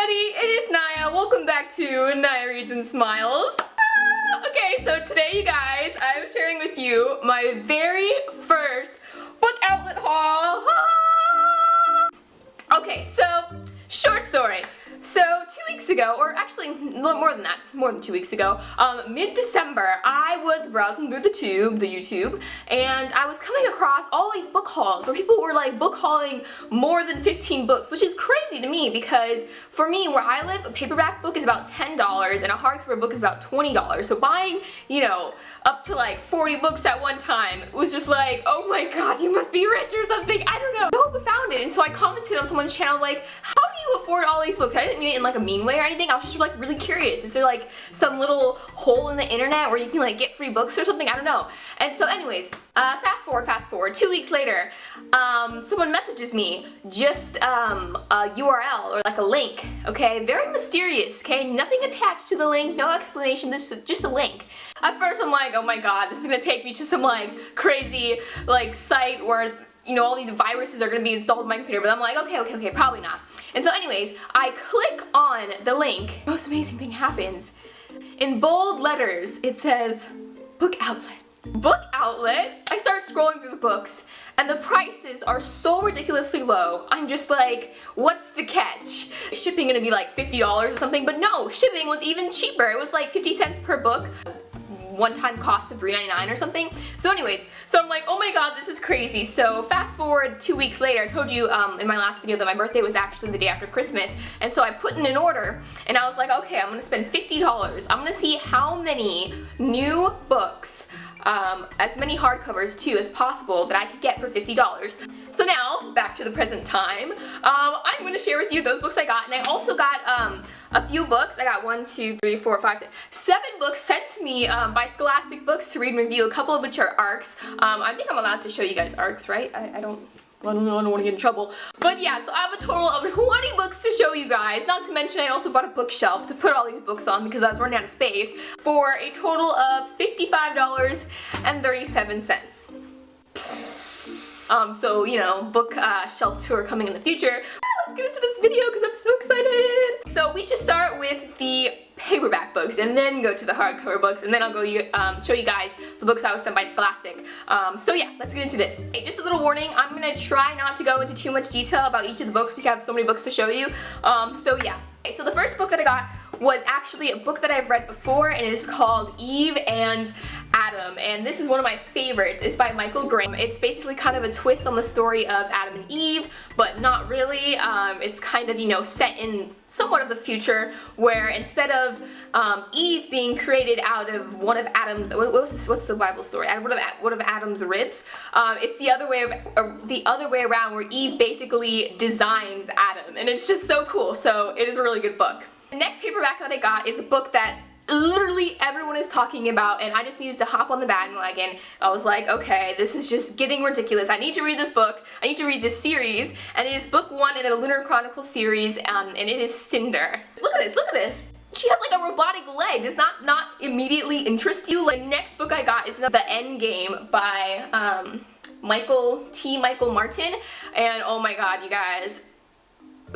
everybody, it is Naya. Welcome back to Naya Reads and Smiles. Okay, so today you guys, I'm sharing with you my very first book outlet haul. Okay, so short story. So 2 weeks ago, or actually more than that, more than 2 weeks ago, mid-December, I was browsing through the YouTube, and I was coming across all these book hauls where people were like book hauling more than 15 books, which is crazy to me because for me, where I live, a paperback book is about $10 and a hardcover book is about $20. So buying, you know, up to like 40 books at one time was just like, oh my god, you must be rich or something, I don't know. I hope I found it, and so I commented on someone's channel like, how do you afford all these books? I didn't mean it in like a mean way or anything, I was just like really curious. Is there like some little hole in the internet where you can like get free books or something? I don't know. And so anyways, fast forward, 2 weeks later, someone messages me just a URL or like a link, okay? Very mysterious, okay? Nothing attached to the link, no explanation, this is just a link. At first I'm like, oh my god, this is gonna take me to some like crazy like site where, you know, all these viruses are gonna be installed in my computer, but I'm like, okay, probably not. And so anyways, I click on the link. The most amazing thing happens. In bold letters, it says, book outlet. Book outlet? I start scrolling through the books, and the prices are so ridiculously low. I'm just like, what's the catch? Is shipping gonna be like $50 or something? But no, shipping was even cheaper. It was like 50 cents per book. One-time cost of $3.99 or something. So anyways, so I'm like, oh my god, this is crazy. So fast forward 2 weeks later, I told you in my last video that my birthday was actually the day after Christmas, and so I put in an order, and I was like, okay, I'm gonna spend $50. I'm gonna see how many new books, as many hardcovers too as possible that I could get for $50. So now, back to the present time, I'm going to share with you those books I got, and I also got a few books. I got 7 books sent to me by Scholastic Books to read and review, a couple of which are ARCs. I think I'm allowed to show you guys ARCs, right? I don't want to get in trouble. But yeah, so I have a total of 20 books to show you guys. Not to mention I also bought a bookshelf to put all these books on because I was running out of space for a total of $55.37. So, you know, book shelf tour coming in the future. Let's get into this video because I'm so excited. So we should start with the paperback books and then go to the hardcover books, and then I'll go show you guys the books I was sent by Scholastic. So yeah, let's get into this. Okay, just a little warning, I'm gonna try not to go into too much detail about each of the books because I have so many books to show you. So yeah. Okay, so the first book that I got was actually a book that I've read before, and it is called Eve and Adam, and this is one of my favorites. It's by Michael Graham. It's basically kind of a twist on the story of Adam and Eve, but not really. It's kind of, you know, set in somewhat of the future, where instead of Eve being created out of one of Adam's, what's the Bible story? Out of one of Adam's ribs. It's the other way around, where Eve basically designs Adam, and it's just so cool. So it is a really good book. The next paperback that I got is a book that literally everyone is talking about, and I just needed to hop on the bandwagon. I was like, okay, this is just getting ridiculous. I need to read this book. I need to read this series, and it is book 1 in the Lunar Chronicles series, and it is Cinder. Look at this, look at this. She has like a robotic leg. Does not immediately interest you? Like, next book I got is The End Game by Michael Martin, and oh my god, you guys,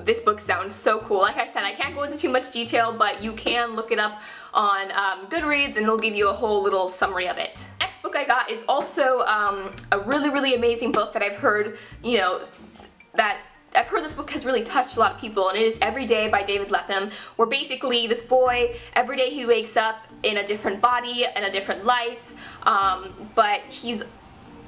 this book sounds so cool. Like I said, I can't go into too much detail, but you can look it up on Goodreads, and it'll give you a whole little summary of it. Next book I got is also a really amazing book that I've heard, you know, I've heard this book has really touched a lot of people, and it is Every Day by David Lethem, where basically this boy, every day he wakes up in a different body, in a different life, but he's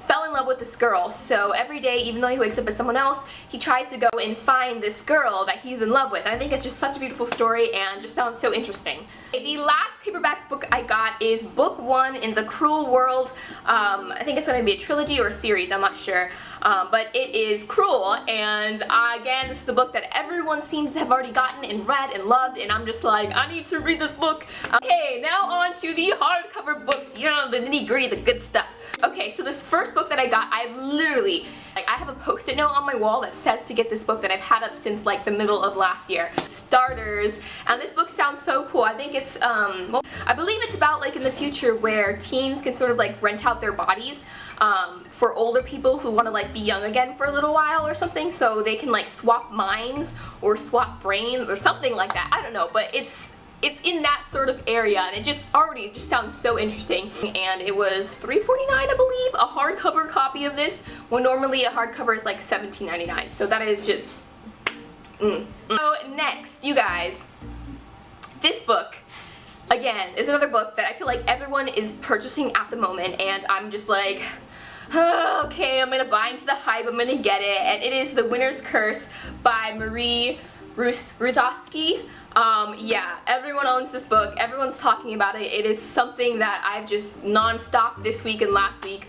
fell in love with this girl, so every day, even though he wakes up as someone else, he tries to go and find this girl that he's in love with. And I think it's just such a beautiful story and just sounds so interesting. The last paperback book I got is book 1 in The Cruel World. I think it's going to be a trilogy or a series, I'm not sure, but it is Cruel, and again, this is a book that everyone seems to have already gotten and read and loved, and I'm just like, I need to read this book. Okay, now on to the hardcover books, you know, the nitty-gritty, the good stuff. Okay, so this first book that I got, I've literally, like, I have a post-it note on my wall that says to get this book that I've had up since like the middle of last year. Starters, and this book sounds so cool. I think it's, well, I believe it's about like in the future where teens can sort of like rent out their bodies for older people who want to like be young again for a little while or something, so they can like swap minds or swap brains or something like that. I don't know, but it's in that sort of area, and it just sounds so interesting. And it was $3.49, I believe, a hardcover copy of this, when normally a hardcover is like $17.99. So that is just, So next, you guys, this book, again, is another book that I feel like everyone is purchasing at the moment, and I'm just like, oh, okay, I'm gonna buy into the hype, I'm gonna get it, and it is The Winner's Curse by Marie Ruthovsky. Yeah, everyone owns this book, everyone's talking about it. It is something that I've just non-stop this week and last week.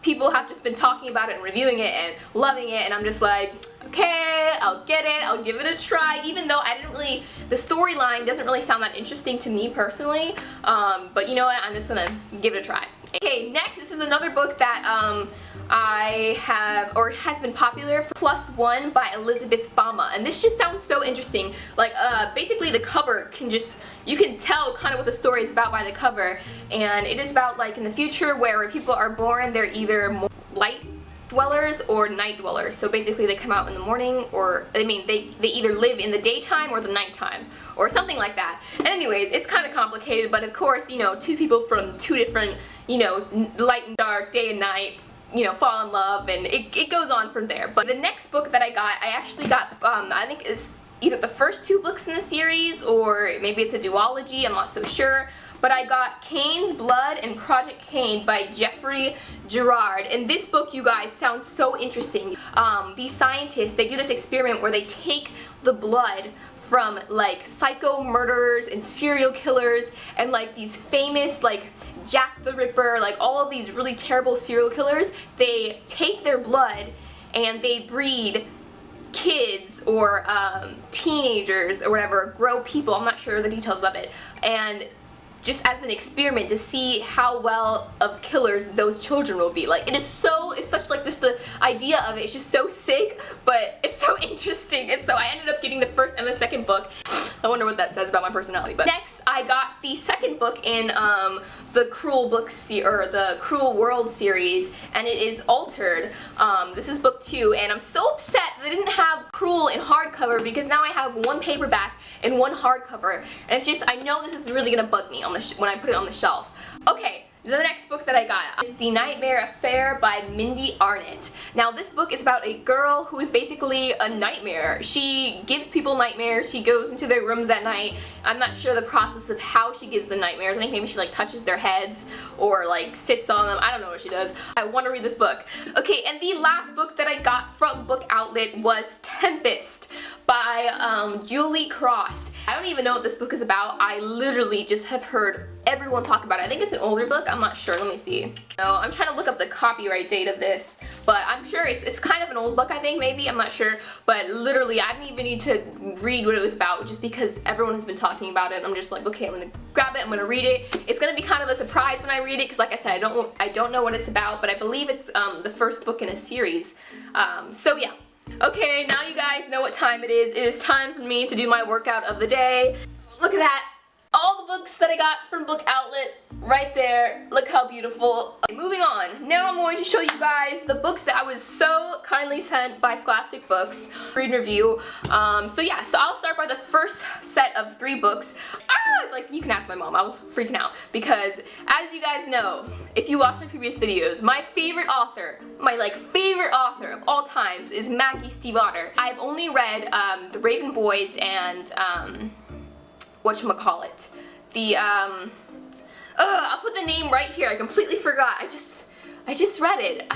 People have just been talking about it and reviewing it and loving it, and I'm just like, okay, I'll get it, I'll give it a try, even though the storyline doesn't really sound that interesting to me personally, but you know what, I'm just gonna give it a try. Okay, next, this is another book that I have, or has been popular, for +1 by Elizabeth Fama, and this just sounds so interesting. Like, basically the cover you can tell kind of what the story is about by the cover, and it is about like in the future where people are born, they're either more light dwellers or night dwellers. So basically they come out in the morning, or I mean they either live in the daytime or the nighttime or something like that. And anyways, it's kind of complicated, but of course, you know, two people from two different, you know, light and dark, day and night, you know, fall in love, and it goes on from there. But the next book that I actually got, I think is either the first 2 books in the series, or maybe it's a duology, I'm not so sure. But I got Cain's Blood and Project Cain by Jeffrey Gerard. And this book, you guys, sounds so interesting. These scientists, they do this experiment where they take the blood from like psycho murderers and serial killers and like these famous like Jack the Ripper, like all of these really terrible serial killers. They take their blood and they breed kids or teenagers or whatever, grow people, I'm not sure the details of it, and just as an experiment to see how well of killers those children will be. Like, it's such like just the idea of it is just so sick, but it's so interesting, and so I ended up getting the first and the second book. I wonder what that says about my personality. But next, I got the second book in the Cruel the Cruel World series, and it is Altered. This is book 2, and I'm so upset that they didn't have Cruel in hardcover, because now I have 1 paperback and 1 hardcover, and it's just, I know this is really gonna bug me when I put it on the shelf. Okay, the next book that I got is The Nightmare Affair by Mindy Arnott. Now, this book is about a girl who is basically a nightmare. She gives people nightmares. She goes into their rooms at night. I'm not sure the process of how she gives the nightmares. I think maybe she like touches their heads or like sits on them. I don't know what she does. I want to read this book. Okay, and the last book that I got from Book Outlet was Tempest by Julie Cross. I don't even know what this book is about. I literally just have heard everyone talk about it. I think it's an older book. I'm not sure. Let me see. No, I'm trying to look up the copyright date of this, but I'm sure it's kind of an old book, I think, maybe. I'm not sure, but literally I didn't even need to read what it was about just because everyone has been talking about it. I'm just like, okay, I'm gonna grab it, I'm gonna read it. It's gonna be kind of a surprise when I read it because, like I said, I don't know what it's about, but I believe it's the first book in a series. So yeah. Okay, now you guys know what time it is. It is time for me to do my workout of the day. Look at that. All the books that I got from Book Outlet right there. Look how beautiful. Okay, moving on. Now I'm going to show you guys the books that I was so kindly sent by Scholastic Books. Read and review. So yeah, so I'll start by the first set of 3 books. Like, you can ask my mom. I was freaking out because, as you guys know, if you watch my previous videos, my favorite author, favorite author of all times is Maggie Stiefvater. I've only read The Raven Boys and whatchamacallit. I'll put the name right here. I completely forgot. I just read it.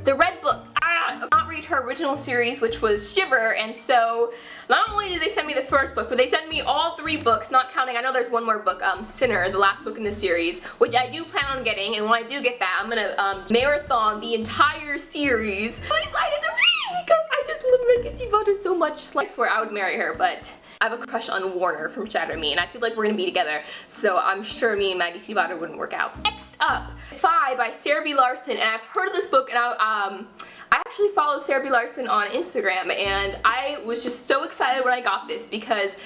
The Red Book. I did not read her original series, which was Shiver, and so not only did they send me the first book, but they sent me all 3 books, not counting, I know there's one more book, Sinner, the last book in the series, which I do plan on getting, and when I do get that, I'm gonna marathon the entire series. I'm excited to read because I just love Maggie Butter so much. I swear I would marry her, but I have a crush on Warner from Shatter Me, and I feel like we're gonna be together, so I'm sure me and Maggie Butter wouldn't work out. Next up, Phi by Sarah B. Larson, and I've heard of this book, and I actually follow Sarah B. Larson on Instagram, and I was just so excited when I got this because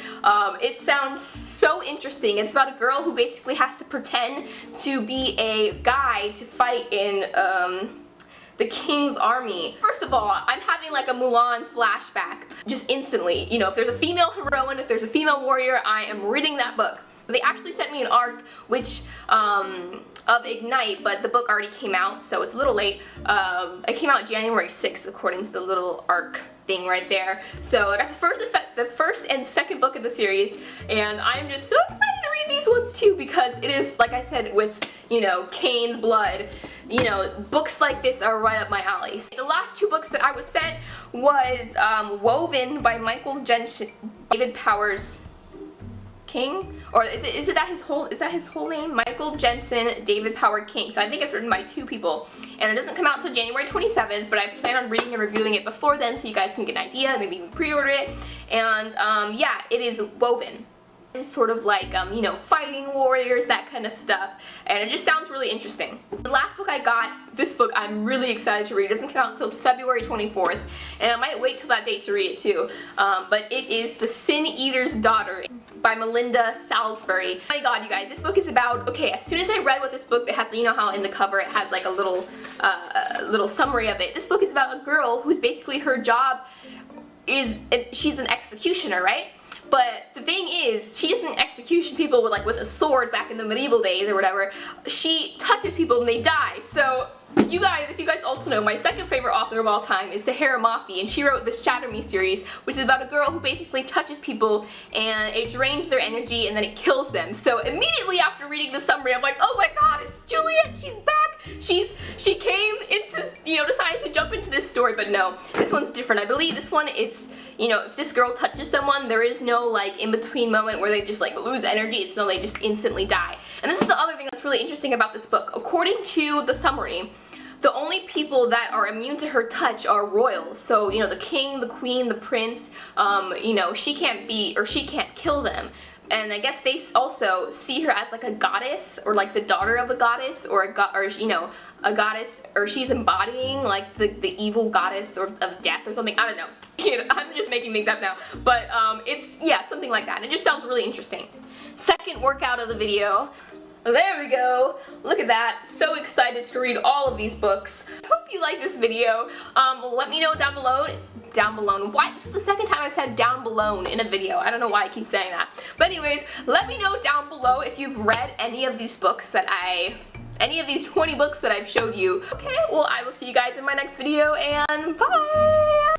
it sounds so interesting. It's about a girl who basically has to pretend to be a guy to fight in the king's army. First of all, I'm having like a Mulan flashback just instantly. You know, if there's a female heroine, if there's a female warrior, I am reading that book. They actually sent me an arc which of Ignite, but the book already came out, so it's a little late. It came out January 6th according to the little arc thing right there. So I got the first and second book of the series, and I'm just so excited to read these ones too because it is, like I said, with, you know, Cain's blood. You know, books like this are right up my alley. The last two books that I was sent was Woven by Michael Jensen, David Powers King, or is that his whole name? Michael Jensen, David Power King. So I think it's written by two people, and it doesn't come out until January 27th. But I plan on reading and reviewing it before then, so you guys can get an idea, maybe even pre-order it. And yeah, it is woven. Sort of like, you know, fighting warriors, that kind of stuff, and it just sounds really interesting. The last book I got, this book I'm really excited to read. It doesn't come out until February 24th, and I might wait till that date to read it too, but it is The Sin Eater's Daughter by Melinda Salisbury. Oh my god, you guys, this book is about, okay, as soon as I read what this book, it has, you know how in the cover it has like a little summary of it. This book is about a girl who's basically, her job is, she's an executioner, right? But the thing is, she doesn't execution people with a sword back in the medieval days or whatever. She touches people and they die. So you guys, if you guys also know, my second favorite author of all time is Sahara Mafi, and she wrote this Shatter Me series, which is about a girl who basically touches people and it drains their energy and then it kills them. So immediately after reading the summary, I'm like, oh my god, it's Juliet, she's back! She came into, you know, decided to jump into this story, but no, this one's different. I believe this one, it's, you know, if this girl touches someone, there is no like in-between moment where they just like lose energy. It's no, they just instantly die. And this is the other thing that's really interesting about this book. According to the summary, the only people that are immune to her touch are royals. So, you know, the king, the queen, the prince, you know, she can't kill them. And I guess they also see her as like a goddess, or like the daughter of a goddess, or you know, a goddess, or she's embodying like the evil goddess or of death or something. I don't know. I'm just making things up now. But it's, yeah, something like that. And it just sounds really interesting. Second workout of the video. There we go. Look at that. So excited to read all of these books. Hope you like this video. Let me know down below. Why? This is the second time I've said down below in a video. I don't know why I keep saying that. But anyways, let me know down below if you've read any of these books any of these 20 books that I've showed you. Okay, well, I will see you guys in my next video, and bye!